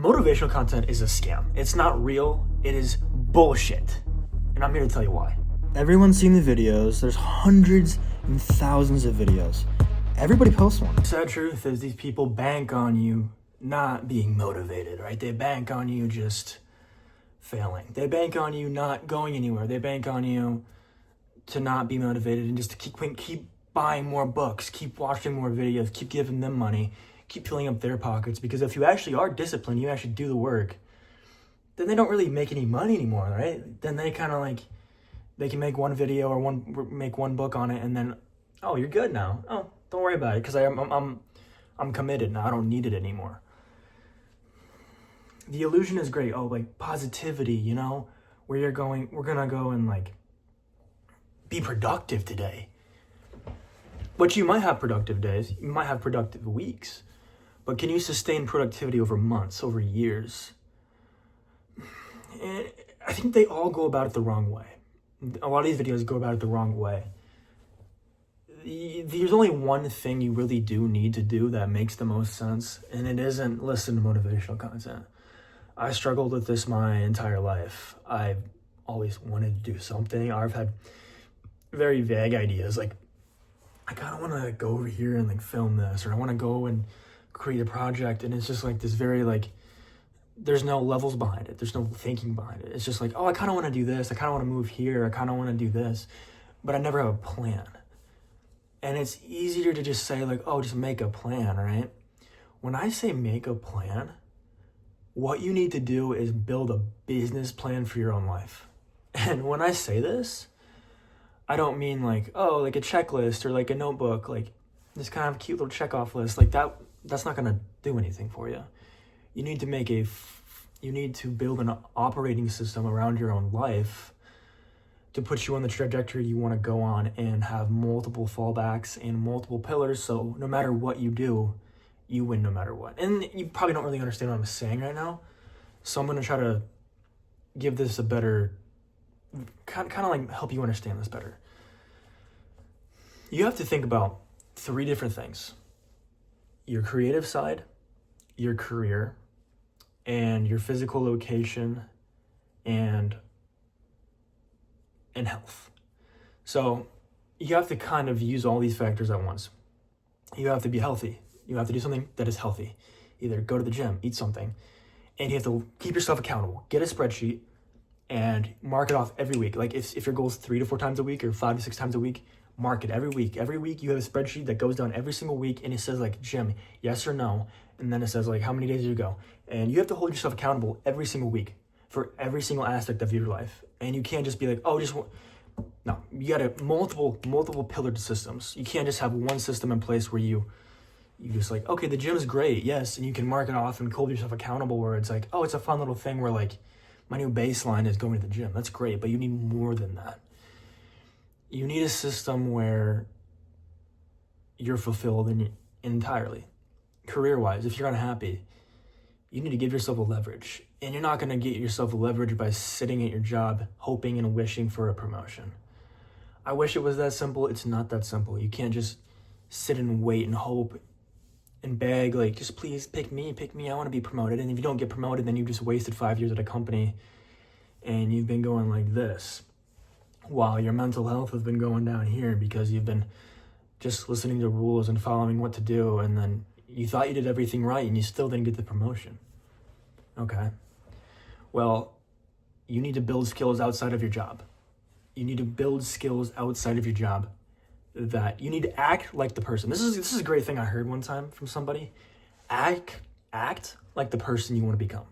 motivational content is a scam. It's not real. It is bullshit. And I'm here to tell you why. Everyone's seen the videos. There's hundreds and thousands of videos. Everybody posts one. The sad truth is these people bank on you not being motivated, right? They bank on you just failing. They bank on you not going anywhere. They bank on you to not be motivated and just to keep buying more books, keep watching more videos, keep giving them money, keep filling up their pockets. Because if you actually are disciplined, you actually do the work, then they don't really make any money anymore, right? Then they kind of like, they can make one video or make one book on it, and then, oh, you're good now. Oh, don't worry about it, because I'm committed now. I don't need it anymore. The illusion is great. Oh, like positivity, you know, where we're gonna go and like be productive today. But you might have productive days, you might have productive weeks, but can you sustain productivity over months, over years? And I think they all go about it the wrong way. A lot of these videos go about it the wrong way. There's only one thing you really do need to do that makes the most sense, and it isn't listen to motivational content. I struggled with this my entire life. I've always wanted to do something. I've had very vague ideas, like I kind of want to go over here and like film this, or I want to go and create a project, and it's just like this very like, there's no levels behind it. There's no thinking behind it. It's just like, oh, I kind of want to do this. I kind of want to move here. I kind of want to do this, but I never have a plan. And it's easier to just say like, oh, just make a plan, right? When I say make a plan, what you need to do is build a business plan for your own life. And when I say this, I don't mean like, oh, like a checklist or like a notebook, like this kind of cute little checkoff list. Like that's not going to do anything for you. You need to you need to build an operating system around your own life to put you on the trajectory you want to go on, and have multiple fallbacks and multiple pillars. So no matter what you do, you win no matter what. And you probably don't really understand what I'm saying right now. So I'm going to try to give this a better, kind of like help you understand this better. You have to think about 3 different things: your creative side, your career, and your physical location and health. So you have to kind of use all these factors at once. You have to be healthy. You have to do something that is healthy. Either go to the gym, eat something, and you have to keep yourself accountable. Get a spreadsheet and mark it off every week. Like if your goal is 3 to 4 times a week or 5 to 6 times a week, mark it every week. Every week you have a spreadsheet that goes down every single week, and it says like gym, yes or no. And then it says like how many days you go. And you have to hold yourself accountable every single week for every single aspect of your life. And you can't just be like, oh, no, you got to multiple pillared systems. You can't just have one system in place where you just like, okay, the gym is great, yes, and you can mark it off and hold yourself accountable, where it's like, oh, it's a fun little thing where like my new baseline is going to the gym. That's great, but you need more than that. You need a system where you're fulfilled entirely. Career-wise, if you're unhappy, you need to give yourself a leverage. And you're not going to get yourself a leverage by sitting at your job hoping and wishing for a promotion. I wish it was that simple. It's not that simple. You can't just sit and wait and hope and beg, like, just please pick me, I want to be promoted. And if you don't get promoted, then you've just wasted 5 years at a company and you've been going like this, while your mental health has been going down here because you've been just listening to rules and following what to do, and then you thought you did everything right and you still didn't get the promotion. Okay. Well, you need to build skills outside of your job. You need to build skills outside of your job that you need to act like the person. This is a great thing I heard one time from somebody. Act like the person you want to become.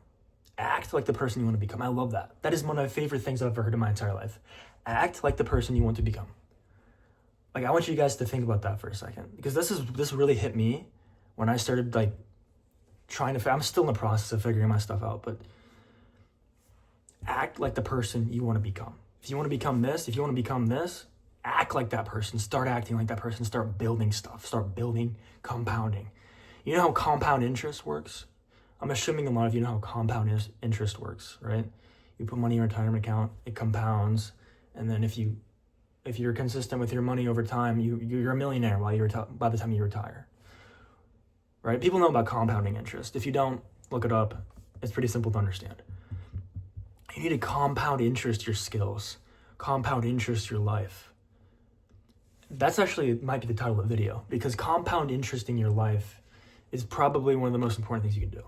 Act like the person you want to become. I love that. That is one of my favorite things I've ever heard in my entire life. Act like the person you want to become. Like, I want you guys to think about that for a second, because this really hit me when I started like I'm still in the process of figuring my stuff out, but act like the person you want to become. If you want to become this, act like that person. Start acting like that person. Start building stuff. Start building, compounding. You know how compound interest works? I'm assuming a lot of you know how compound interest works, right? You put money in your retirement account, it compounds, and then if you're consistent with your money over time, you're a millionaire by the time you retire. Right? People know about compounding interest. If you don't, look it up. It's pretty simple to understand. You need to compound interest your skills, compound interest your life. That's actually might be the title of the video, because compound interest in your life is probably one of the most important things you can do.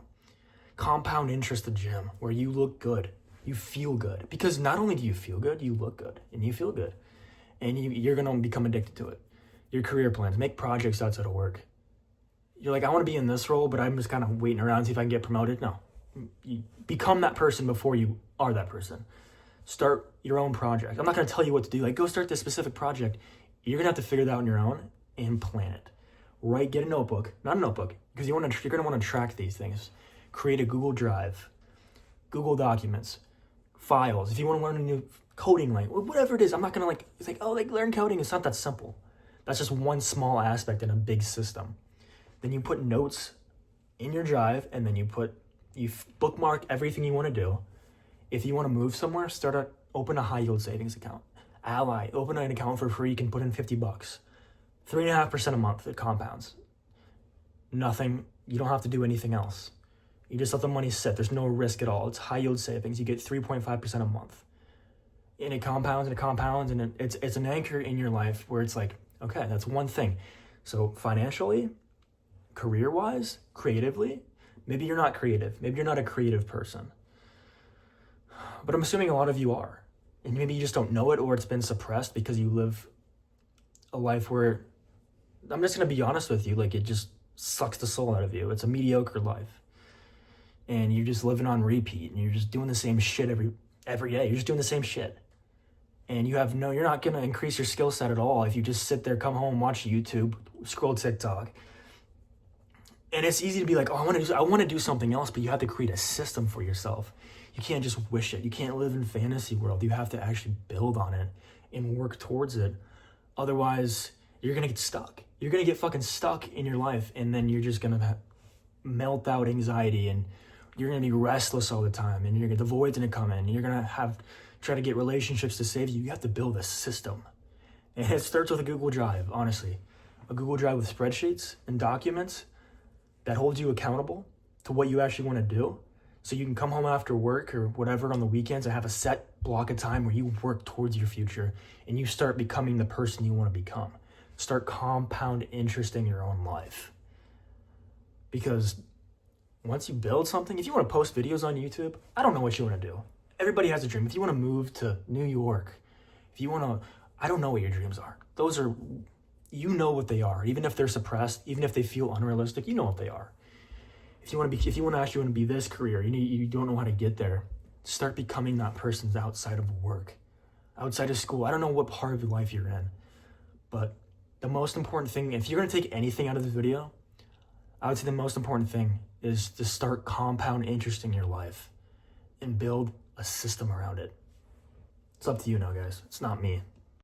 Compound interest the gym, where you look good, you feel good. Because not only do you feel good, you look good and you feel good. And you're going to become addicted to it. Your career plans, make projects outside of work. You're like, I want to be in this role, but I'm just kind of waiting around to see if I can get promoted. No, you become that person before you are that person. Start your own project. I'm not going to tell you what to do. Like, go start this specific project. You're going to have to figure that out on your own and plan it. Right? Get a notebook, not a notebook, because you're going to want to track these things. Create a Google Drive, Google Documents, files. If you want to learn a new coding language, whatever it is, I'm not going to it's like, oh, learn coding. It's not that simple. That's just one small aspect in a big system. Then you put notes in your drive, and then you bookmark everything you want to do. If you want to move somewhere, open a high yield savings account. Ally, open an account for free. You can put in $50, 3.5% a month. It compounds. Nothing. You don't have to do anything else. You just let the money sit. There's no risk at all. It's high yield savings. You get 3.5% a month, and it compounds and it compounds, and it's an anchor in your life where it's like, okay, that's one thing. So financially, career-wise, creatively, maybe you're not creative. Maybe you're not a creative person. But I'm assuming a lot of you are. And maybe you just don't know it, or it's been suppressed because you live a life where, I'm just going to be honest with you, it just sucks the soul out of you. It's a mediocre life. And you're just living on repeat, and you're just doing the same shit every day. You're just doing the same shit. And you're not going to increase your skill set at all if you just sit there, come home, watch YouTube, scroll TikTok. And it's easy to be like, oh, I want to do something else, but you have to create a system for yourself. You can't just wish it. You can't live in fantasy world. You have to actually build on it and work towards it. Otherwise, you're going to get stuck. You're going to get fucking stuck in your life, and then you're just going to melt out anxiety, and you're going to be restless all the time, and the void's going to come in, and you're going to try to get relationships to save you. You have to build a system. And it starts with a Google Drive, honestly. A Google Drive with spreadsheets and documents that holds you accountable to what you actually want to do. So you can come home after work or whatever on the weekends and have a set block of time where you work towards your future and you start becoming the person you want to become. Start compound interest in your own life. Because once you build something, if you want to post videos on YouTube, I don't know what you want to do. Everybody has a dream. If you want to move to New York, I don't know what your dreams are. Those are, you know what they are. Even if they're suppressed, even if they feel unrealistic, you know what they are. If you actually want to be this career, you don't know how to get there. Start becoming that person outside of work, outside of school. I don't know what part of your life you're in, but the most important thing, if you're going to take anything out of this video, I would say the most important thing is to start compound interest in your life and build a system around it. It's up to you now, guys. It's not me.